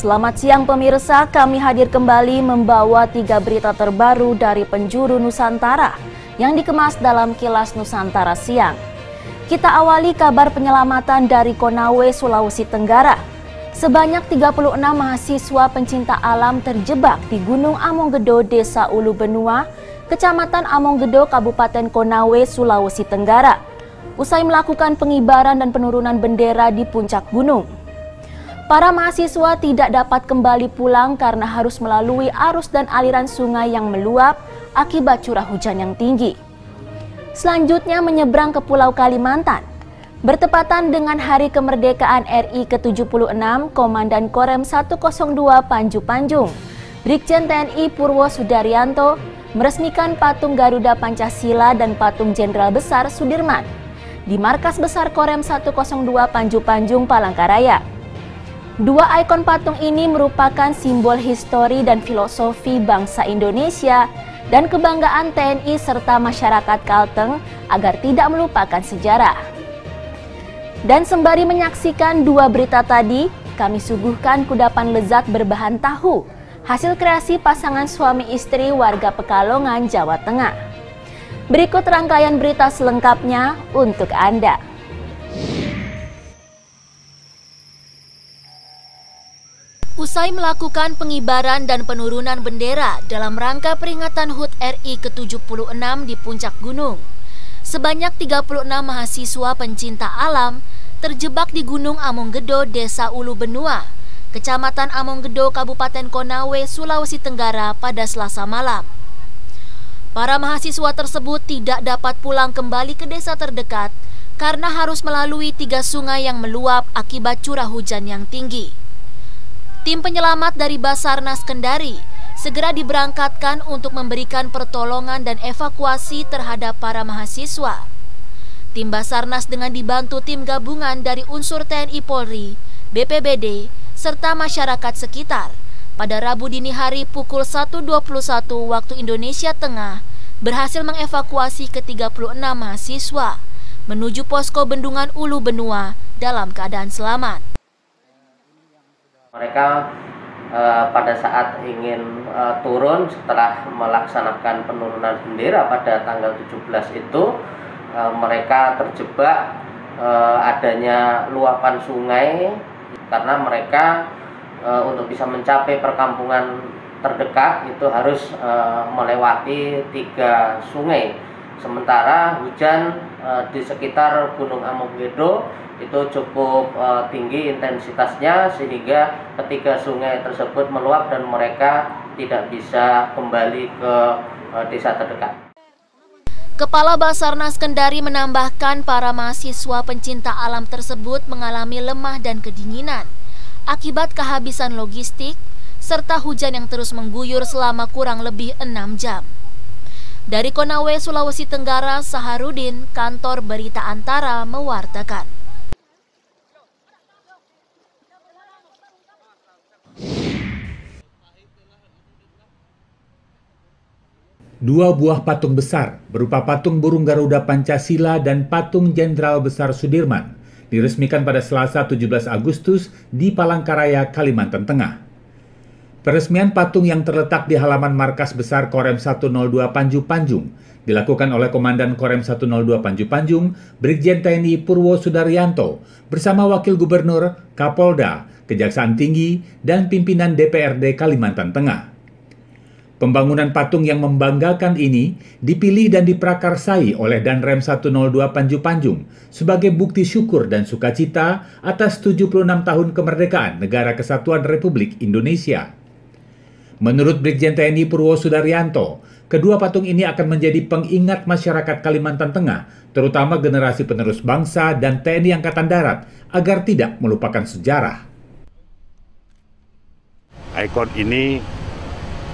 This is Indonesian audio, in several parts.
Selamat siang pemirsa, kami hadir kembali membawa 3 berita terbaru dari penjuru Nusantara yang dikemas dalam Kilas Nusantara Siang. Kita awali kabar penyelamatan dari Konawe, Sulawesi Tenggara. Sebanyak 36 mahasiswa pencinta alam terjebak di Gunung Amonggedo, Desa Ulu Benua, Kecamatan Amonggedo, Kabupaten Konawe, Sulawesi Tenggara, usai melakukan pengibaran dan penurunan bendera di puncak gunung. Para mahasiswa tidak dapat kembali pulang karena harus melalui arus dan aliran sungai yang meluap akibat curah hujan yang tinggi. Selanjutnya menyeberang ke Pulau Kalimantan. Bertepatan dengan Hari Kemerdekaan RI ke-76, Komandan Korem 102 Panju Panjung, Brigjen TNI Purwo Sudaryanto meresmikan patung Garuda Pancasila dan patung Jenderal Besar Sudirman di Markas Besar Korem 102 Panju Panjung, Palangkaraya. Dua ikon patung ini merupakan simbol histori dan filosofi bangsa Indonesia dan kebanggaan TNI serta masyarakat Kalteng agar tidak melupakan sejarah. Dan sembari menyaksikan dua berita tadi, kami suguhkan kudapan lezat berbahan tahu, hasil kreasi pasangan suami istri warga Pekalongan, Jawa Tengah. Berikut rangkaian berita selengkapnya untuk Anda. Usai melakukan pengibaran dan penurunan bendera dalam rangka peringatan HUT RI ke-76 di puncak gunung, sebanyak 36 mahasiswa pencinta alam terjebak di Gunung Amonggedo, Desa Ulu Benua, Kecamatan Amonggedo, Kabupaten Konawe, Sulawesi Tenggara pada Selasa malam. Para mahasiswa tersebut tidak dapat pulang kembali ke desa terdekat karena harus melalui 3 sungai yang meluap akibat curah hujan yang tinggi. Tim penyelamat dari Basarnas Kendari segera diberangkatkan untuk memberikan pertolongan dan evakuasi terhadap para mahasiswa. Tim Basarnas dengan dibantu tim gabungan dari unsur TNI Polri, BPBD, serta masyarakat sekitar pada Rabu dini hari pukul 1.21 waktu Indonesia Tengah berhasil mengevakuasi ke-36 mahasiswa menuju posko Bendungan Ulu Benua dalam keadaan selamat. Mereka pada saat ingin turun setelah melaksanakan penurunan bendera pada tanggal 17 itu mereka terjebak adanya luapan sungai karena mereka untuk bisa mencapai perkampungan terdekat itu harus melewati 3 sungai. Sementara hujan di sekitar Gunung Amonggedo itu cukup tinggi intensitasnya sehingga ketiga sungai tersebut meluap dan mereka tidak bisa kembali ke desa terdekat. Kepala Basarnas Kendari menambahkan para mahasiswa pencinta alam tersebut mengalami lemah dan kedinginan akibat kehabisan logistik serta hujan yang terus mengguyur selama kurang lebih 6 jam. Dari Konawe, Sulawesi Tenggara, Saharudin, Kantor Berita Antara mewartakan. Dua buah patung besar berupa patung burung Garuda Pancasila dan patung Jenderal Besar Sudirman diresmikan pada Selasa 17 Agustus di Palangkaraya, Kalimantan Tengah. Peresmian patung yang terletak di halaman Markas Besar Korem 102 Panju Panjung dilakukan oleh Komandan Korem 102 Panju Panjung, Brigjen TNI Purwo Sudaryanto bersama Wakil Gubernur, Kapolda, Kejaksaan Tinggi, dan pimpinan DPRD Kalimantan Tengah. Pembangunan patung yang membanggakan ini dipilih dan diprakarsai oleh Danrem 102 Panju Panjung sebagai bukti syukur dan sukacita atas 76 tahun kemerdekaan Negara Kesatuan Republik Indonesia. Menurut Brigjen TNI Purwo Sudaryanto, kedua patung ini akan menjadi pengingat masyarakat Kalimantan Tengah, terutama generasi penerus bangsa dan TNI Angkatan Darat, agar tidak melupakan sejarah. Ikon ini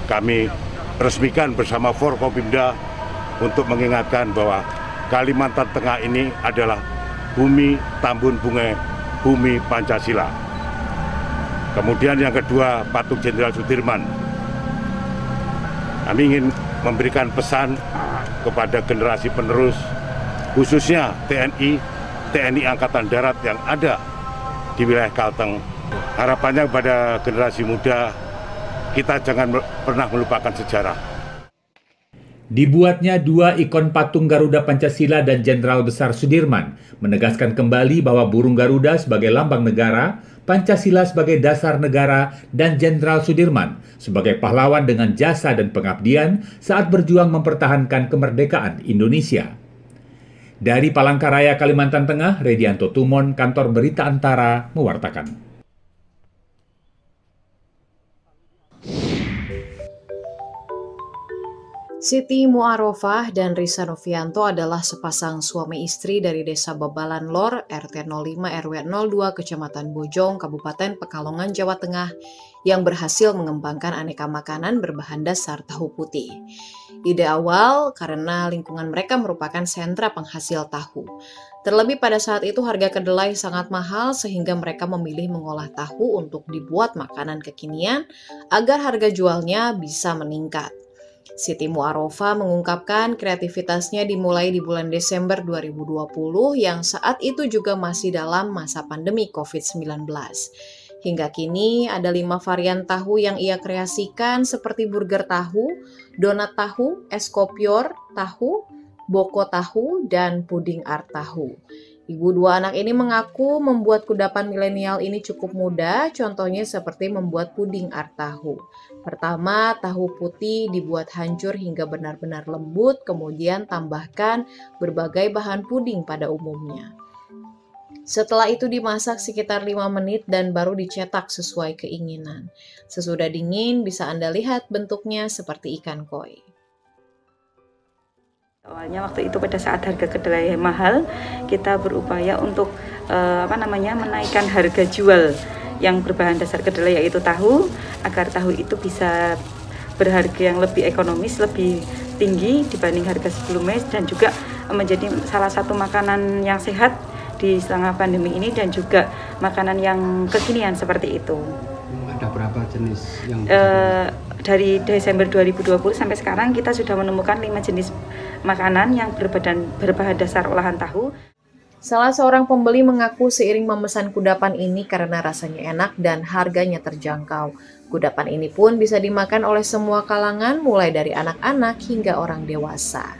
kami resmikan bersama Forkopimda untuk mengingatkan bahwa Kalimantan Tengah ini adalah bumi Tambun Bunga, bumi Pancasila. Kemudian yang kedua, patung Jenderal Sudirman. Kami ingin memberikan pesan kepada generasi penerus, khususnya TNI Angkatan Darat yang ada di wilayah Kalteng, harapannya kepada generasi muda, kita jangan pernah melupakan sejarah. Dibuatnya dua ikon patung Garuda Pancasila dan Jenderal Besar Sudirman menegaskan kembali bahwa burung Garuda sebagai lambang negara, Pancasila sebagai dasar negara, dan Jenderal Sudirman sebagai pahlawan dengan jasa dan pengabdian saat berjuang mempertahankan kemerdekaan Indonesia. Dari Palangkaraya, Kalimantan Tengah, Redianto Tumon, Kantor Berita Antara, mewartakan. Siti Mu'arofah dan Risa Novianto adalah sepasang suami istri dari Desa Babalan Lor, RT 05 RW 02, Kecamatan Bojong, Kabupaten Pekalongan, Jawa Tengah, yang berhasil mengembangkan aneka makanan berbahan dasar tahu putih. Ide awal karena lingkungan mereka merupakan sentra penghasil tahu. Terlebih pada saat itu harga kedelai sangat mahal sehingga mereka memilih mengolah tahu untuk dibuat makanan kekinian agar harga jualnya bisa meningkat. Siti Mu'arofah mengungkapkan kreativitasnya dimulai di bulan Desember 2020 yang saat itu juga masih dalam masa pandemi COVID-19. Hingga kini ada 5 varian tahu yang ia kreasikan seperti burger tahu, donat tahu, es kopior tahu, boko tahu, dan puding art tahu. Ibu dua anak ini mengaku membuat kudapan milenial ini cukup mudah, contohnya seperti membuat puding art tahu. Pertama, tahu putih dibuat hancur hingga benar-benar lembut, kemudian tambahkan berbagai bahan puding pada umumnya. Setelah itu dimasak sekitar 5 menit dan baru dicetak sesuai keinginan. Sesudah dingin bisa Anda lihat bentuknya seperti ikan koi. Awalnya waktu itu pada saat harga kedelai mahal, kita berupaya untuk menaikkan harga jual yang berbahan dasar kedelai yaitu tahu, agar tahu itu bisa berharga yang lebih ekonomis, lebih tinggi dibanding harga sebelumnya, dan juga menjadi salah satu makanan yang sehat di selama pandemi ini dan juga makanan yang kekinian seperti itu. Ada berapa jenis yang dari Desember 2020 sampai sekarang kita sudah menemukan 5 jenis makanan yang berbahan dasar olahan tahu. Salah seorang pembeli mengaku seiring memesan kudapan ini karena rasanya enak dan harganya terjangkau. Kudapan ini pun bisa dimakan oleh semua kalangan, mulai dari anak-anak hingga orang dewasa.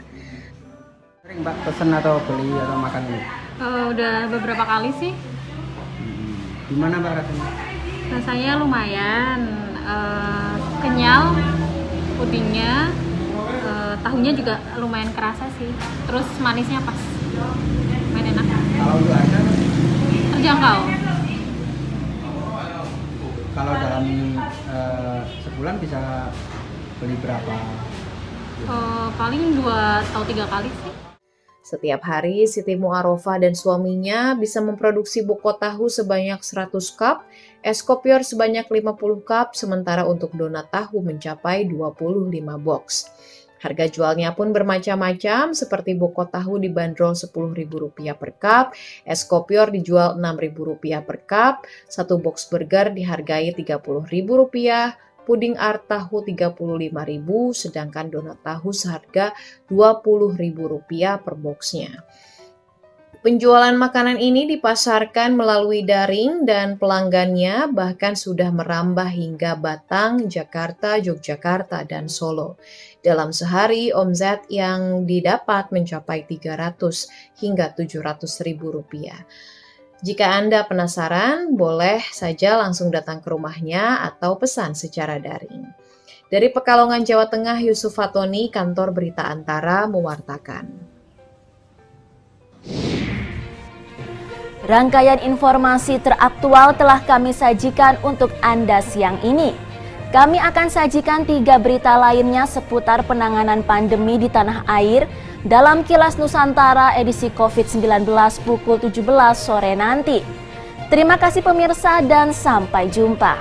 Sering Mbak pesen atau beli atau makan ini? Udah beberapa kali sih. Gimana Mbak rasanya? Rasanya lumayan, kenyal, pudingnya, tahunya juga lumayan kerasa sih. Terus manisnya pas, main enak. Kalau untuk harga? Terjangkau. Kalau dalam sebulan bisa beli berapa? Paling 2 atau 3 kali sih. Setiap hari, Siti Mu'arofah dan suaminya bisa memproduksi boko tahu sebanyak 100 cup, es kopior sebanyak 50 cup, sementara untuk donat tahu mencapai 25 box. Harga jualnya pun bermacam-macam, seperti boko tahu dibanderol Rp10.000 per cup, es kopior dijual Rp6.000 per cup, satu box burger dihargai Rp30.000, puding art tahu Rp35.000, sedangkan donat tahu seharga Rp20.000 per boxnya. Penjualan makanan ini dipasarkan melalui daring dan pelanggannya bahkan sudah merambah hingga Batang, Jakarta, Yogyakarta, dan Solo. Dalam sehari, omset yang didapat mencapai Rp300 hingga Rp700.000. Jika Anda penasaran, boleh saja langsung datang ke rumahnya atau pesan secara daring. Dari Pekalongan, Jawa Tengah, Yusuf Fatoni, Kantor Berita Antara, mewartakan. Rangkaian informasi teraktual telah kami sajikan untuk Anda siang ini. Kami akan sajikan 3 berita lainnya seputar penanganan pandemi di tanah air dalam Kilas Nusantara edisi COVID-19 pukul 17 sore nanti. Terima kasih pemirsa dan sampai jumpa.